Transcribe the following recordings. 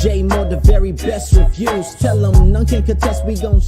J Moore, the very best reviews. Tell them none can contest, we gon'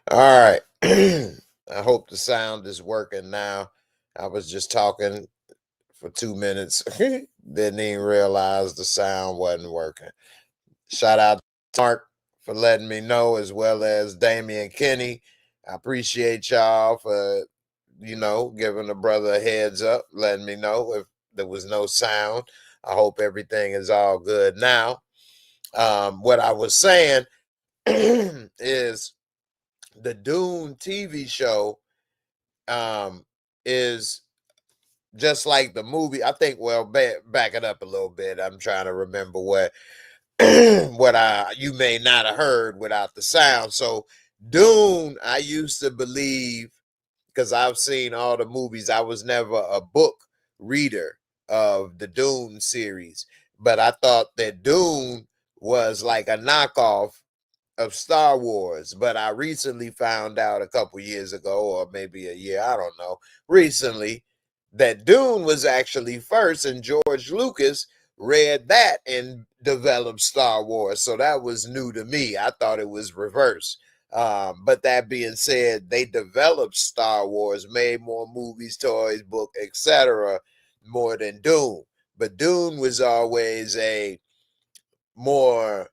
All right. I hope the sound is working now. I was just talking for 2 minutes. Didn't even realize the sound wasn't working. Shout out to Mark for letting me know, as well as Damian Kenny. I appreciate y'all for, giving the brother a heads up, letting me know if there was no sound. I hope everything is all good now. What I was saying is the Dune TV show is just like the movie. I think, well, back it up a little bit. I'm trying to remember what you may not have heard without the sound. So Dune, I used to believe, because I've seen all the movies, I was never a book reader of the Dune series, but I thought that Dune was like a knockoff of Star Wars. But I recently found out a couple years ago, or maybe a year, I don't know, recently, that Dune was actually first, and George Lucas read that and developed Star Wars. So that was new to me. I thought it was reverse. But that being said, they developed Star Wars, made more movies, toys, book, etc., more than Dune. But Dune was always a more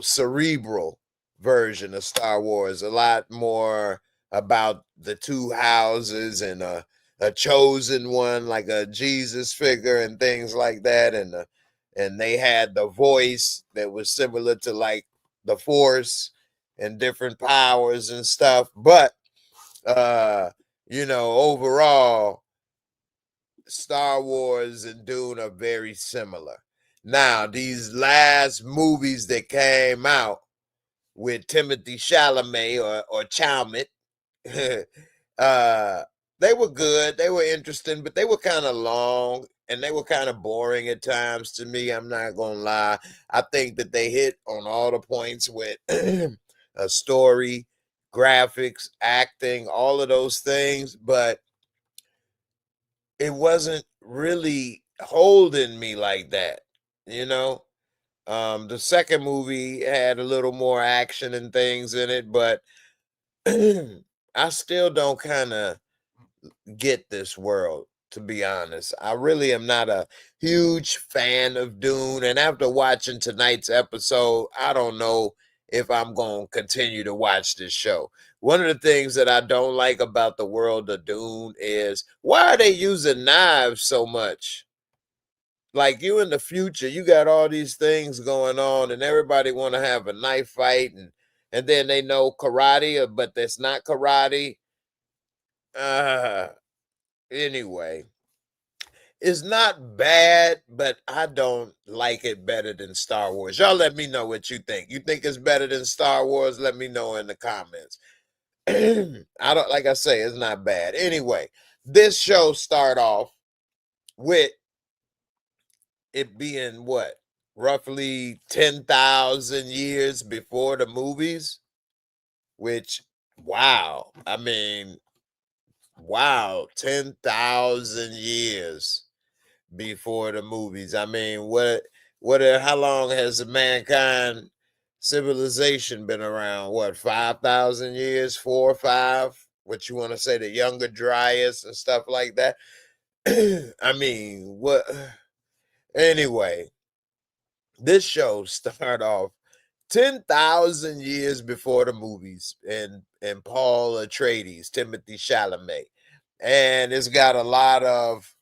cerebral version of Star Wars, a lot more about the two houses and a chosen one, like a Jesus figure and things like that. And they had the voice that was similar to like the Force and different powers and stuff. But, overall, Star Wars and Dune are very similar. Now, these last movies that came out with Timothy Chalamet or Chalmette, they were good. They were interesting, but they were kind of long and they were kind of boring at times to me. I'm not going to lie. I think that they hit on all the points with a story, graphics, acting, all of those things, but it wasn't really holding me like that, you know. The second movie had a little more action and things in it, but I still don't kind of get this world, to be honest. I really am not a huge fan of Dune, and after watching tonight's episode, I don't know if I'm going to continue to watch this show. One of the things that I don't like about the world of Dune is, why are they using knives so much? like you in the future, you got all these things going on, and everybody want to have a knife fight, and then they know karate, but that's not karate. Uh, anyway, it's not bad, but I don't like it better than Star Wars. Y'all let me know what you think. You think it's better than Star Wars? Let me know in the comments. I don't, like I say, it's not bad. Anyway, this show start off with it being what? Roughly 10,000 years before the movies, which wow. I mean, wow, 10,000 years before the movies. I mean, how long has the mankind civilization been around? What, 5,000 years, 4 or 5? What you want to say, the Younger Dryas and stuff like that? I mean, what? Anyway, this show start off 10,000 years before the movies, and Paul Atreides, Timothy Chalamet. And it's got a lot of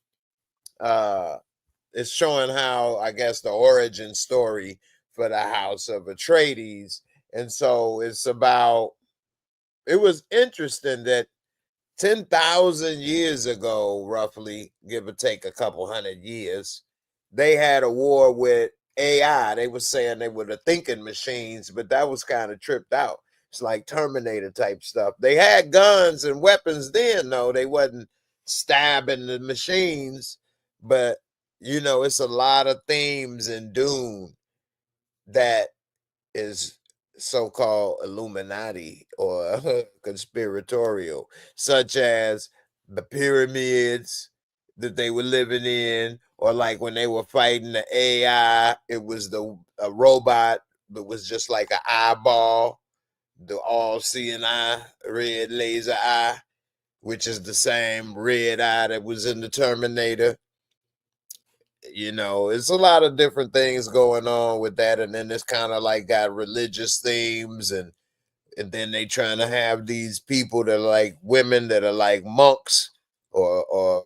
uh it's showing how, I guess, the origin story for the house of Atreides. And so it was interesting that 10,000 years ago, roughly, give or take a couple hundred years, they had a war with AI. They were saying they were the thinking machines, but that was kind of tripped out. It's like Terminator type stuff. They had guns and weapons then, though. They wasn't stabbing the machines, but it's a lot of themes in Dune that is so-called Illuminati or conspiratorial, such as the pyramids that they were living in, or like when they were fighting the AI, it was a robot that was just like an eyeball, the all-seeing eye, red laser eye, which is the same red eye that was in the Terminator. It's a lot of different things going on with that, and then it's kind of like got religious themes, and then they trying to have these people that are like women that are like monks or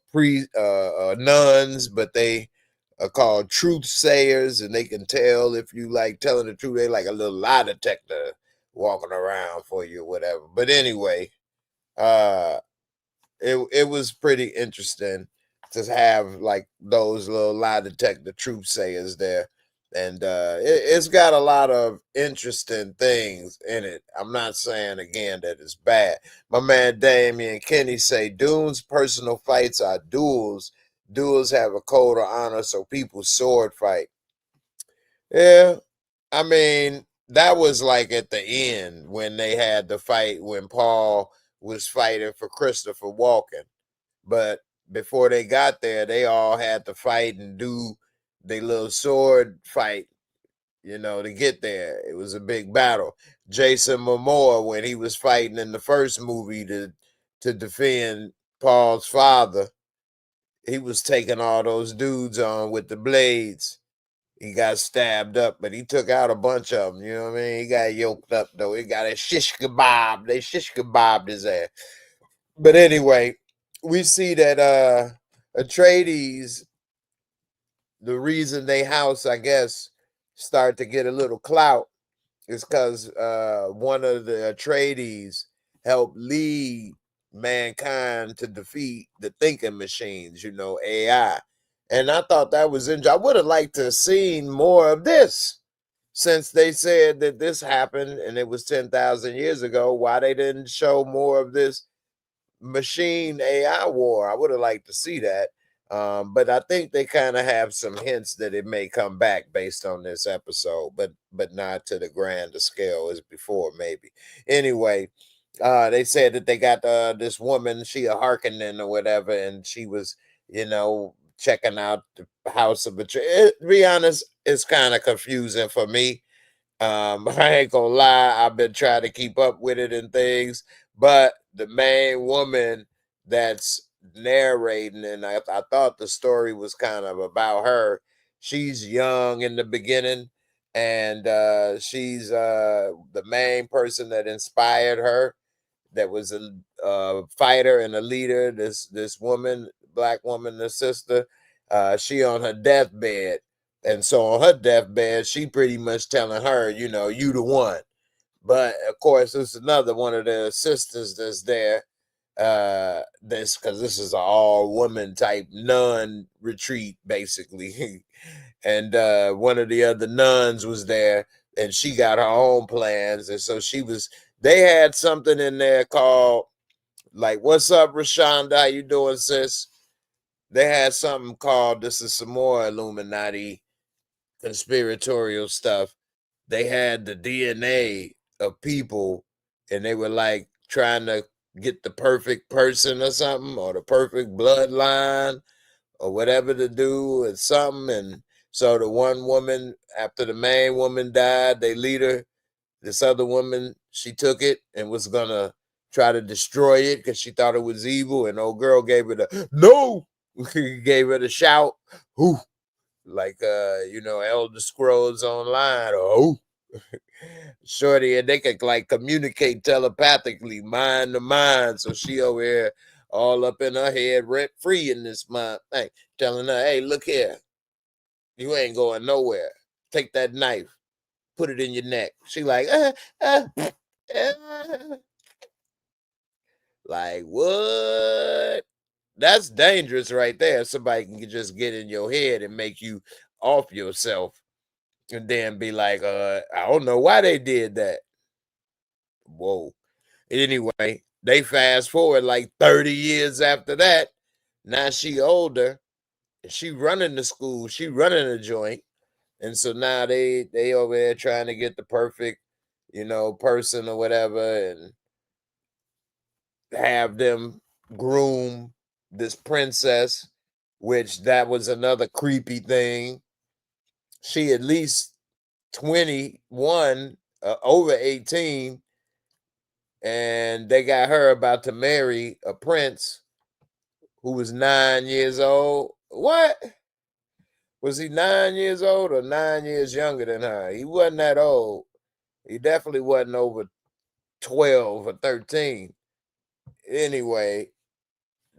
nuns, but they are called truth sayers, and they can tell if you like telling the truth. They like a little lie detector walking around for you or whatever. But anyway, uh it was pretty interesting to have like those little lie detector truth sayers there. And it's got a lot of interesting things in it. I'm not saying again that it's bad. My man Damien Kenny say Dune's personal fights are duels. Duels have a code of honor, so people sword fight. Yeah, I mean, that was like at the end when they had the fight when Paul was fighting for Christopher Walken. But before they got there, they all had to fight and do their little sword fight, to get there. It was a big battle. Jason Momoa, when he was fighting in the first movie to defend Paul's father, he was taking all those dudes on with the blades. He got stabbed up, but he took out a bunch of them. You know what I mean? He got yoked up, though. He got a shish kebab. They shish kebabbed his ass. But anyway, we see that Atreides, the reason they house, I guess, start to get a little clout is because one of the Atreides helped lead mankind to defeat the thinking machines, AI. And I thought that was interesting. I would have liked to have seen more of this, since they said that this happened and it was 10,000 years ago. Why they didn't show more of this machine AI war? I would have liked to see that. But I think they kind of have some hints that it may come back based on this episode, but not to the grander scale as before, maybe. Anyway, they said that they got this woman, she a Harkonnen or whatever, and she was, checking out the house of betrayal. To be honest, it's kind of confusing for me. I ain't gonna lie, I've been trying to keep up with it and things, but the main woman that's narrating, and I thought the story was kind of about her. She's young in the beginning, and she's the main person that inspired her. That was a fighter and a leader. This woman, black woman, the sister. she on her deathbed. And so on her deathbed, she pretty much telling her, you know, you the one. But of course, there's another one of the sisters that's there. This because this is an all woman type nun retreat, basically. And one of the other nuns was there, and she got her own plans. And so they had something in there called, like, what's up, Rashonda? How you doing, sis? They had something called, this is some more Illuminati conspiratorial stuff. They had the DNA of people, and they were like trying to get the perfect person or something, or the perfect bloodline, or whatever to do, and something. And so the one woman, after the main woman died, they lead her. This other woman, she took it and was gonna try to destroy it because she thought it was evil. And old girl gave it a no. Gave it a shout. Whoo. Like you know, Elder Scrolls Online, or oh. Shorty, and they could like communicate telepathically, mind to mind. So she over here all up in her head, rent free in this mind thing, telling her, hey, look here, you ain't going nowhere. Take that knife, put it in your neck. She like, uh. Like, what? That's dangerous right there. Somebody can just get in your head and make you off yourself, and then be like, I don't know why they did that. Whoa. Anyway, they fast forward like 30 years after that. Now she older, and she running the school, she running the joint. And so now they over there trying to get the perfect, you know, person or whatever, and have them groom this princess, which that was another creepy thing. She at least 21, over 18, and they got her about to marry a prince who was 9 years old. What? Was he 9 years old or 9 years younger than her? He wasn't that old. He definitely wasn't over 12 or 13. Anyway,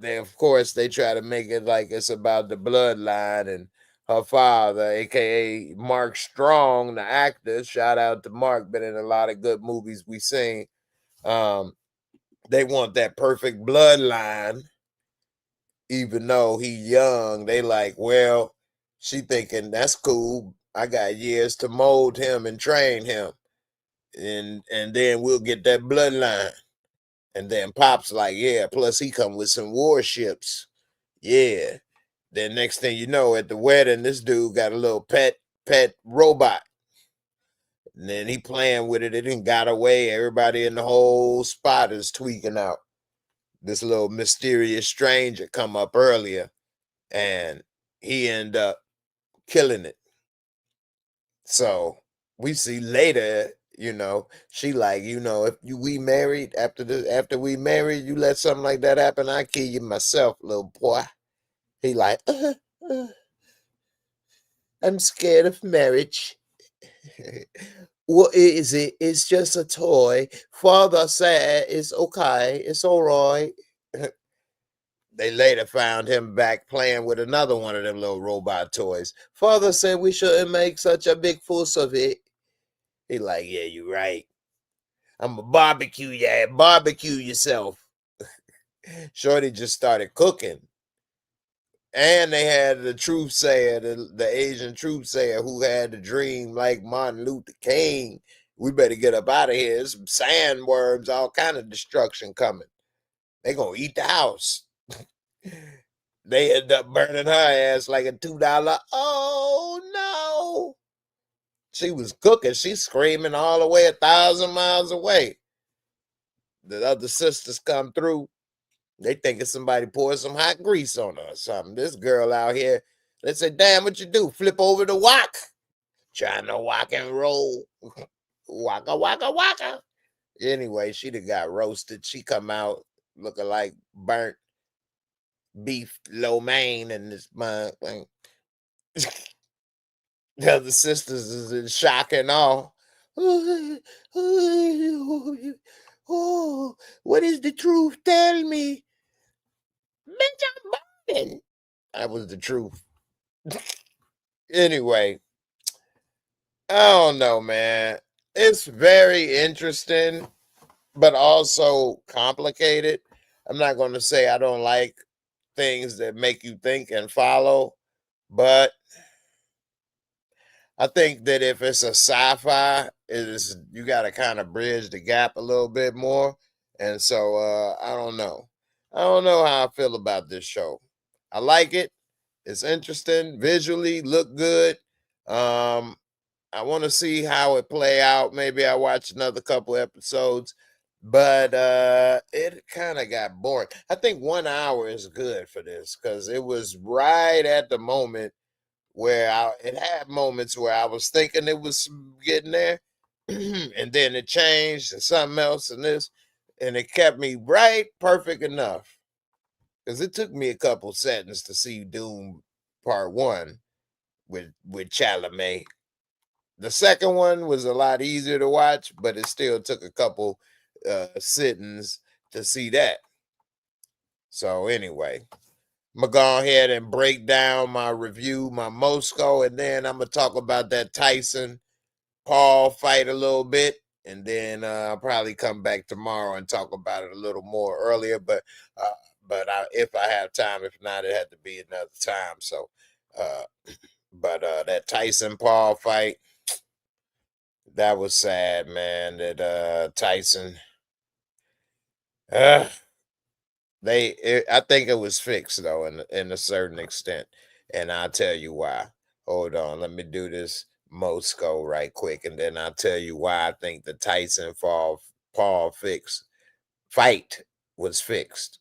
of course they try to make it like it's about the bloodline, and her father, aka Mark Strong, the actor. Shout out to Mark, been in a lot of good movies we seen. They want that perfect bloodline, even though he young. They like, well, she thinking that's cool. I got years to mold him and train him, and then we'll get that bloodline. And then Pop's like, yeah, plus he come with some warships. Yeah. Then next thing you know, at the wedding, this dude got a little pet robot. And then he playing with it. It didn't got away. Everybody in the whole spot is tweaking out. This little mysterious stranger come up earlier, and he end up killing it. So we see later, you know, she like, you know, if we married, after we married, you let something like that happen, I kill you myself, little boy. He like, I'm scared of marriage. What is it? It's just a toy. Father said it's okay. It's all right. They later found him back playing with another one of them little robot toys. Father said we shouldn't make such a big fuss of it. He like, yeah, you're right. I'm a barbecue, yeah, barbecue yourself. Shorty just started cooking. And they had the truth sayer, the Asian truth sayer, who had the dream like Martin Luther King. We better get up out of here. There's some sandworms, all kind of destruction coming. They gonna eat the house. They end up burning her ass like a $2. Oh no! She was cooking. She's screaming all the way 1,000 miles away. The other sisters come through. They thinking somebody poured some hot grease on her or something. This girl out here, they say, damn, what you do? Flip over the wok? Trying to walk and roll. Waka, waka, waka. Anyway, she done got roasted. She come out looking like burnt beef lo mein and this my thing. The other sisters is in shock and awe. Oh, what is the truth? Tell me. Bitch, I'm burning. That was the truth. Anyway, I don't know, man. It's very interesting, but also complicated. I'm not going to say I don't like things that make you think and follow, but I think that if it's a sci-fi, it is you got to kind of bridge the gap a little bit more. And so I don't know. I don't know how I feel about this show. I like it. It's interesting, visually look good. Um I want to see how it play out. Maybe I watch another couple episodes, but it kind of got boring. I think 1 hour is good for this because it was right at the moment where it had moments where I was thinking it was getting there, and then it changed and something else and this, and it kept me right perfect enough because it took me a couple seconds to see Doom Part One with Chalamet. The second one was a lot easier to watch, but it still took a couple sittings to see that. So anyway, I'm gonna go ahead and break down my review, my Moscow, and then I'm gonna talk about that Tyson Paul fight a little bit, and then I'll probably come back tomorrow and talk about it a little more earlier. Uh, if I have time, if not, it had to be another time. So, uh, that Tyson Paul fight, that was sad, man. That Tyson, uh, I think it was fixed though, in a certain extent, and I'll tell you why. Hold on, let me do this Moscow right quick, and then I'll tell you why I think the Tyson Paul fight was fixed.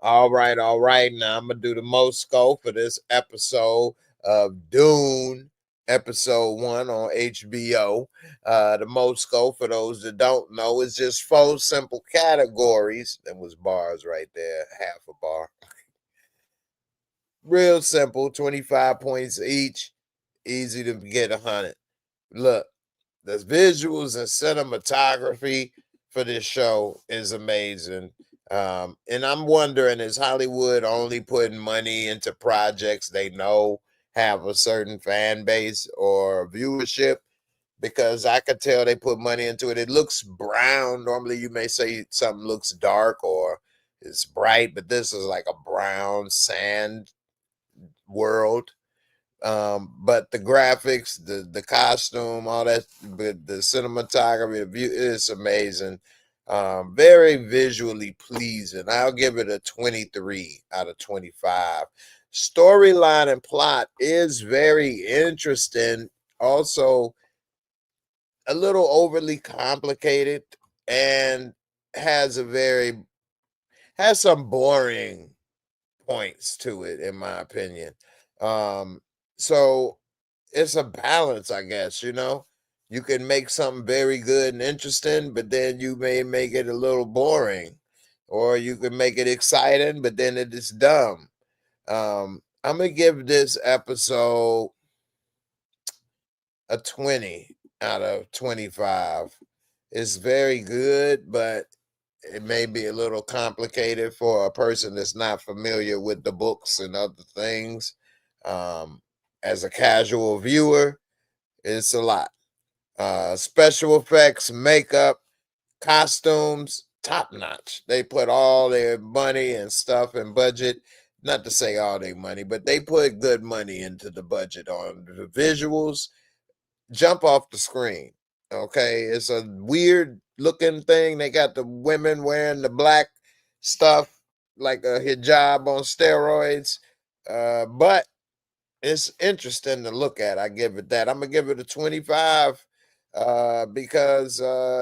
All right, all right. Now I'm gonna do the Moscow for this episode of Dune, episode 1 on HBO. The Moscow, for those that don't know, is just 4 simple categories. That was bars right there, half a bar. Real simple, 25 points each, easy to get 100. Look, the visuals and cinematography for this show is amazing. And I'm wondering, is Hollywood only putting money into projects they know have a certain fan base or viewership? Because I could tell they put money into it. It looks brown. Normally, you may say something looks dark or it's bright, but this is like a brown sand world. But the graphics, the costume, all that, the cinematography, the view is amazing. Very visually pleasing. I'll give it a 23 out of 25. Storyline and plot is very interesting. Also, a little overly complicated and has a very has some boring points to it, in my opinion. Um, so it's a balance, I guess, you know. You can make something very good and interesting, but then you may make it a little boring. Or you can make it exciting, but then it is dumb. I'm gonna give this episode a 20 out of 25. It's very good, but it may be a little complicated for a person that's not familiar with the books and other things. Um, as a casual viewer, it's a lot. Special effects, makeup, costumes, top notch. They put all their money and stuff and budget, not to say all their money, but they put good money into the budget on the visuals. Jump off the screen. Okay, it's a weird looking thing. They got the women wearing the black stuff like a hijab on steroids. But it's interesting to look at. I give it that. I'm gonna give it a 25 because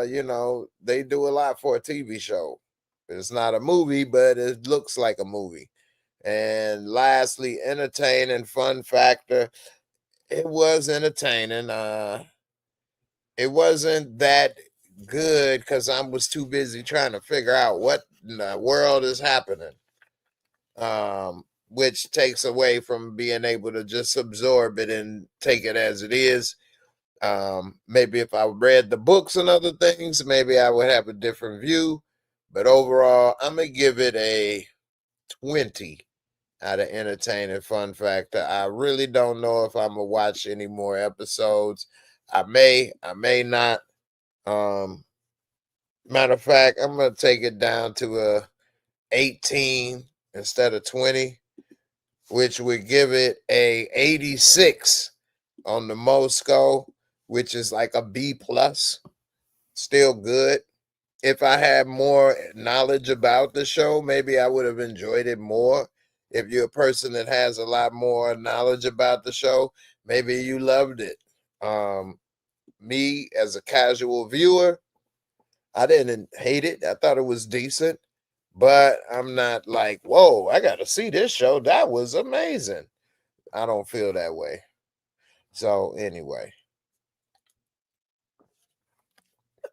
you know, they do a lot for a TV show. It's not a movie, but it looks like a movie. And lastly, entertaining fun factor. It was entertaining. It wasn't that good because I was too busy trying to figure out what in the world is happening. Which takes away from being able to just absorb it and take it as it is. Maybe if I read the books and other things, maybe I would have a different view. But overall, I'm gonna give it a 20 out of entertaining fun factor. I really don't know if I'm gonna watch any more episodes. I may not. Um, Matter of fact, I'm gonna take it down to a 18 instead of 20, which would give it a 86 on the Moorescore, which is like a B plus. Still good. If I had more knowledge about the show, maybe I would have enjoyed it more. If you're a person that has a lot more knowledge about the show, maybe you loved it. Me as a casual viewer, I didn't hate it. I thought it was decent, but I'm not like, whoa, I got to see this show. That was amazing. I don't feel that way. So, anyway,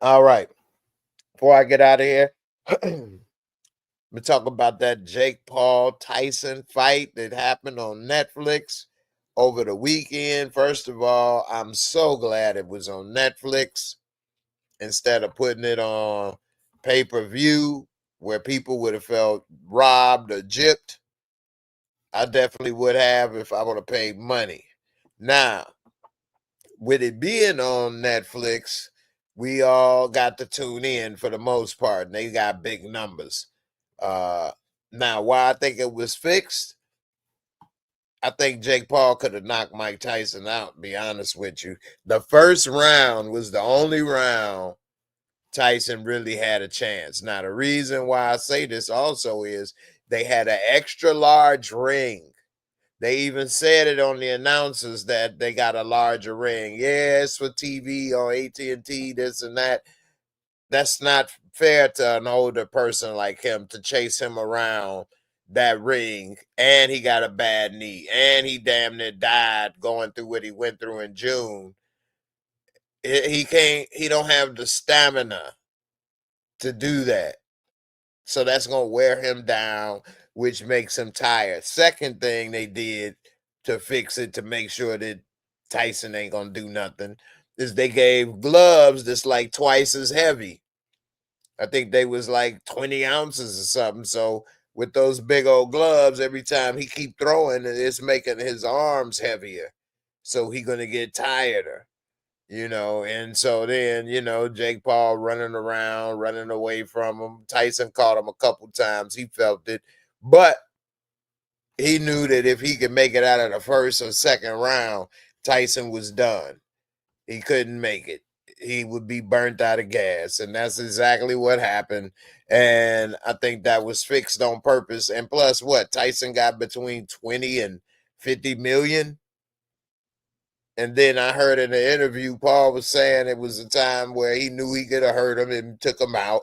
all right. Before I get out of here, we talk about that Jake Paul Tyson fight that happened on Netflix over the weekend. First of all, I'm so glad it was on Netflix instead of putting it on pay-per-view where people would have felt robbed or gypped. I definitely would have if I would have paid money. Now, with it being on Netflix, we all got to tune in for the most part, and they got big numbers. Uh, Now, why I think it was fixed, I think Jake Paul could have knocked Mike Tyson out, to be honest with you. The first round was the only round Tyson really had a chance. Now, the reason why I say this also is they had an extra large ring. They even said it on the announcers that they got a larger ring. Yeah, it's for TV on AT&T, this and that. That's not fair to an older person like him to chase him around that ring. And he got a bad knee. And he damn near died going through what he went through in June. He don't have the stamina to do that. So that's going to wear him down, which makes him tired. Second thing they did to fix it, to make sure that Tyson ain't going to do nothing, is they gave gloves that's like twice as heavy. I think they was like 20 ounces or something. So with those big old gloves, every time he keep throwing, it's making his arms heavier. So he going to get tireder. And so then, Jake Paul running around, running away from him. Tyson caught him a couple times. He felt it. But he knew that if he could make it out of the first or second round, Tyson was done. He couldn't make it. He would be burnt out of gas. And that's exactly what happened. And I think that was fixed on purpose. And plus, what? Tyson got between 20 and 50 million. And then I heard in the interview, Paul was saying it was a time where he knew he could have hurt him and took him out.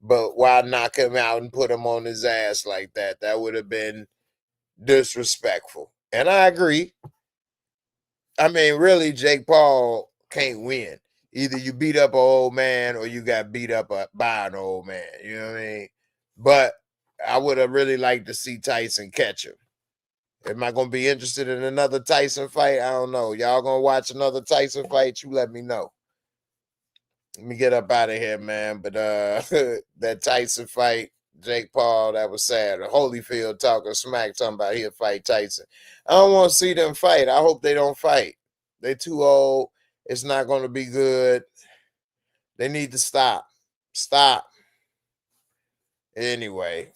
But why knock him out and put him on his ass like that? That would have been disrespectful. And I agree. I mean, really, Jake Paul can't win. Either you beat up an old man or you got beat up by an old man. You know what I mean? But I would have really liked to see Tyson catch him. Am I going to be interested in another Tyson fight? I don't know. Y'all going to watch another Tyson fight? You let me know. Let me get up out of here, man. But that Tyson fight, Jake Paul, that was sad. Holyfield talking smack, talking about he'll fight Tyson. I don't want to see them fight. I hope they don't fight. They too old. It's not going to be good. They need to stop. Stop. Anyway,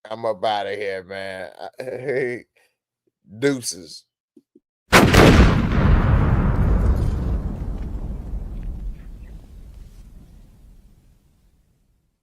I'm up out of here, man. Deuces.